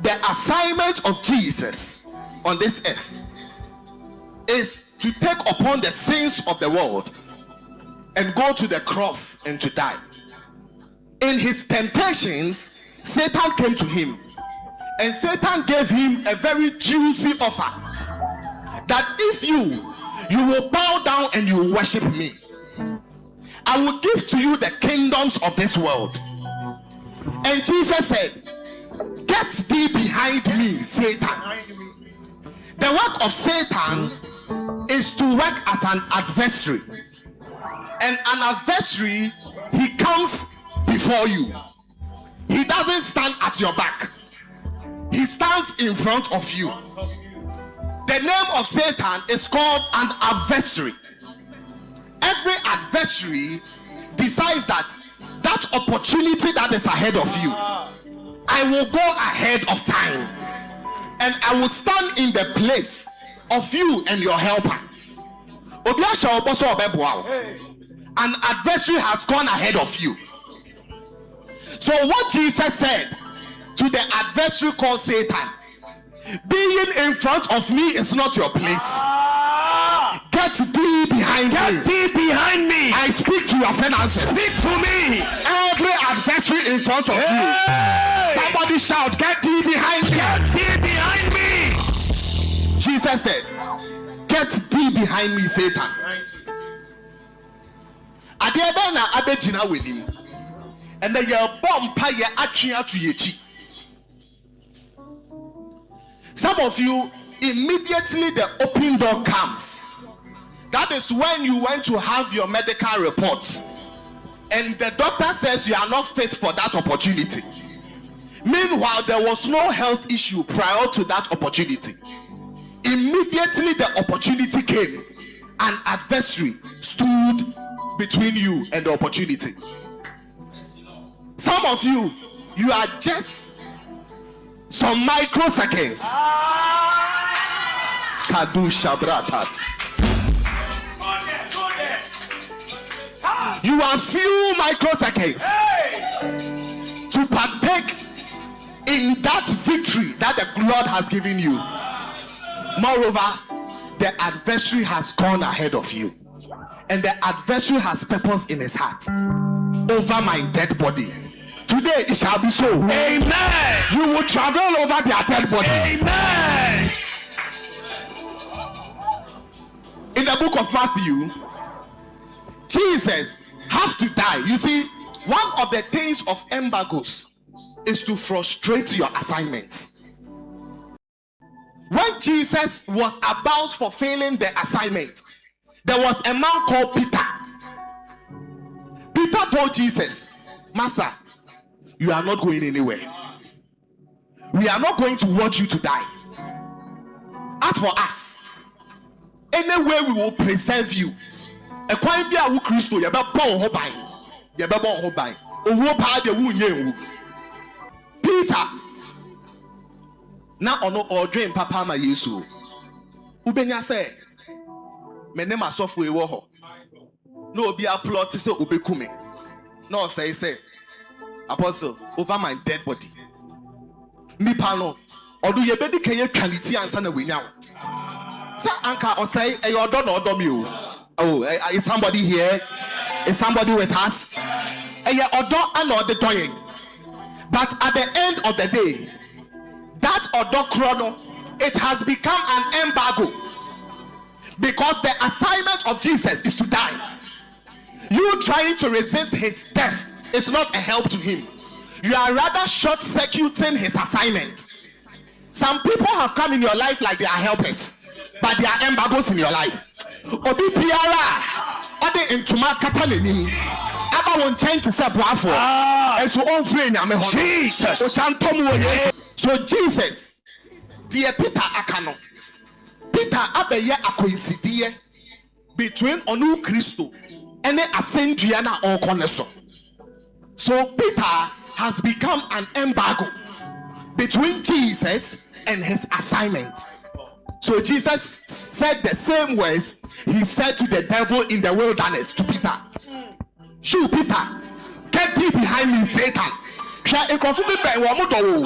The assignment of Jesus on this earth is to take upon the sins of the world and go to the cross and to die. In his temptations, Satan came to him, and Satan gave him a very juicy offer that if you will bow down and you will worship me, I will give to you the kingdoms of this world. And Jesus said, get thee behind me, Satan. The work of Satan is to work as an adversary, and an adversary, he comes before you. He doesn't stand at your back, he stands in front of you. The name of Satan is called an adversary. Every adversary decides that opportunity that is ahead of you, I will go ahead of time and I will stand in the place of you and your helper. An adversary has gone ahead of you. So what Jesus said to the adversary called Satan, being in front of me is not your place. Get thee behind me. Get thee behind me. I speak to your finances. Speak to me. Every adversary in front of you. Somebody shout, get thee behind me. Get thee behind me. Jesus said, get thee behind me, Satan. Adiabana abejina wedim. And then your bomb paya atria to yechi. Some of you, immediately the open door comes. That is when you went to have your medical report and the doctor says you are not fit for that opportunity. Meanwhile, there was no health issue prior to that opportunity. Immediately the opportunity came, an adversary stood between you and the opportunity. Some of you, you are just some microseconds. Kadu shabratas. You are few microseconds to partake in that victory that the Lord has given you. Moreover, the adversary has gone ahead of you, and the adversary has purpose in his heart over my dead body. Today it shall be so. Amen. You will travel over their dead bodies. Amen. In the book of Matthew, Jesus have to die. You see, one of the things of embargoes is to frustrate your assignments. When Jesus was about fulfilling the assignment, there was a man called Peter. Peter told Jesus, Master, you are not going anywhere. We are not going to watch you to die. As for us, anyway we will preserve you. A coin be a Christo, you better born hobby. You better born hobby. Owo pa de wu nye. Peter, na ono ordrin papa ma Yesu. Ubenya say, me ne masofo ewo ho. No obi a plot say obekume. No say, Apostle, over my dead body. Nipa no, odu ye bedi keye quality ansa na wenya. Say anka o say e odo na odo mi o. Oh, is somebody here? Is somebody with us? But at the end of the day, that odo chrono, it has become an embargo, because the assignment of Jesus is to die. You trying to resist his death is not a help to him. You are rather short-circuiting his assignment. Some people have come in your life like they are helpers, but they are embargoes in your life. Obi piara ade ntoma kata n'anim aba won chain to say boafo eso onfre nyame ho Jesus o chantom wo Yesu. So Jesus dear Peter akano, Peter abeye akoinsidie between onu Kristo ene asendua na onkone so. So Peter has become an embargo between Jesus and his assignment. So Jesus said the same words he said to the devil in the wilderness to Peter. You, Peter, get thee behind me, Satan. hwɛ nkurɔfo bi bɛn wɔn mo dɔ wo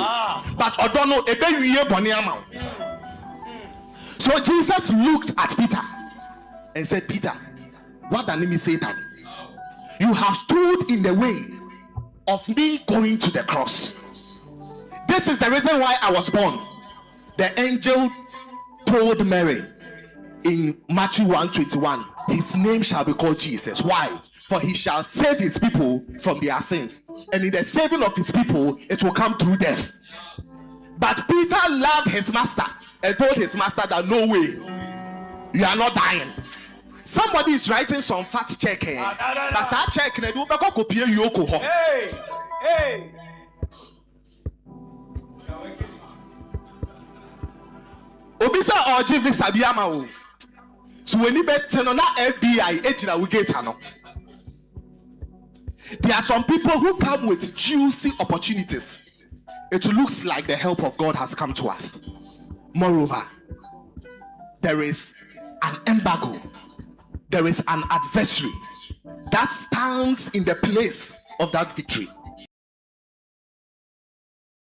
but ɔdɔ no ebewie bɔne ama wo. So Jesus looked at Peter and said, Peter, what the name is Satan? You have stood in the way of me going to the cross. This is the reason why I was born. The angel told Mary in Matthew 1:21, his name shall be called Jesus. Why? For he shall save his people from their sins. And in the saving of his people, it will come through death. But Peter loved his master and told his master that no way, you are not dying. Somebody is writing some fat check here. That's that check. Hey. Obisa oji visa biama o. So when you bet no na FBI ejina we get no. There are some people who come with juicy opportunities. It looks like the help of God has come to us. Moreover, there is an embargo. There is an adversary that stands in the place of that victory.